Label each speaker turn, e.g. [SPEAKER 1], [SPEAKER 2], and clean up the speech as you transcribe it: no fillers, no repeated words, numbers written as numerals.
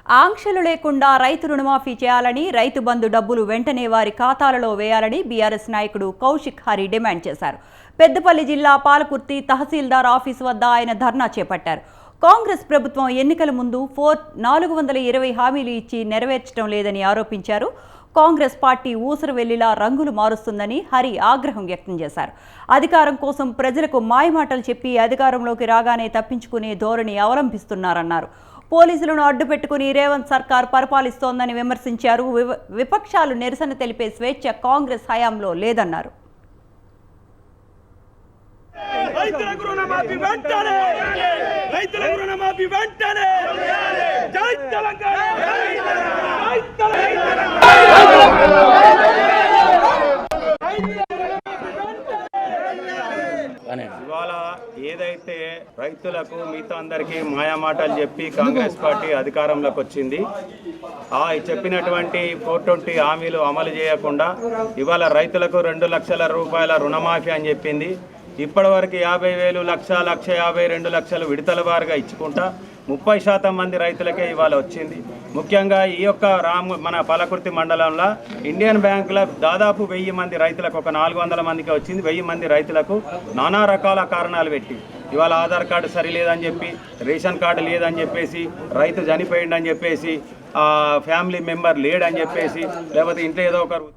[SPEAKER 1] ఆంక్షలు లేకుండా రైతు రుణమాఫీ చేయాలని, రైతు బంధు డబ్బులు వెంటనే వారి ఖాతాలలో వేయాలని బీఆర్ఎస్ నాయకుడు కౌశిక్ హరి డిమాండ్ చేశారు. పెద్దపల్లి జిల్లా పాలకుర్తి తహసీల్దార్ ఆఫీసు వద్ద ఆయన ధర్నా చేపట్టారు. కాంగ్రెస్ ప్రభుత్వం ఎన్నికల ముందు 420 హామీలు ఇచ్చి నెరవేర్చడం లేదని ఆరోపించారు. కాంగ్రెస్ పార్టీ ఊసరవెల్లిలా రంగులు మారుస్తుందని హరి ఆగ్రహం వ్యక్తం చేశారు. అధికారం కోసం ప్రజలకు మాయమాటలు చెప్పి అధికారంలోకి రాగానే తప్పించుకునే ధోరణి అవలంబిస్తున్నారన్నారు. పోలీసులను అడ్డుపెట్టుకుని రేవంత్ సర్కార్ పరిపాలిస్తోందని విమర్శించారు. విపక్షాలు నిరసన తెలిపే స్వేచ్ఛ కాంగ్రెస్ హయాంలో లేదన్నారు.
[SPEAKER 2] ఇవాళ ఏదైతే రైతులకు మిగతా అందరికీ మాయామాటలు చెప్పి కాంగ్రెస్ పార్టీ అధికారంలోకి వచ్చింది, చెప్పినటువంటి 420 హామీలు అమలు చేయకుండా ఇవాళ రైతులకు 2 లక్షల రూపాయల రుణమాఫీ అని చెప్పింది. ఇప్పటివరకు 50,000, 1,50,000, 2 లక్షలు విడతల వారుగా ఇచ్చుకుంటా 30% మంది రైతులకే ఇవాళ వచ్చింది. ముఖ్యంగా ఈ యొక్క మన పాలకుర్తి మండలంలో ఇండియన్ బ్యాంకులో దాదాపు 1000 మంది రైతులకు, ఒక 400 మందికి వచ్చింది. 1000 మంది రైతులకు నానా రకాల కారణాలు పెట్టి ఇవాళ ఆధార్ కార్డు సరిలేదని చెప్పి, రేషన్ కార్డు లేదని చెప్పేసి, రైతు చనిపోయిందని చెప్పేసి, ఫ్యామిలీ మెంబర్ లేడని చెప్పేసి, లేకపోతే ఇంట్లో ఏదో ఒకరు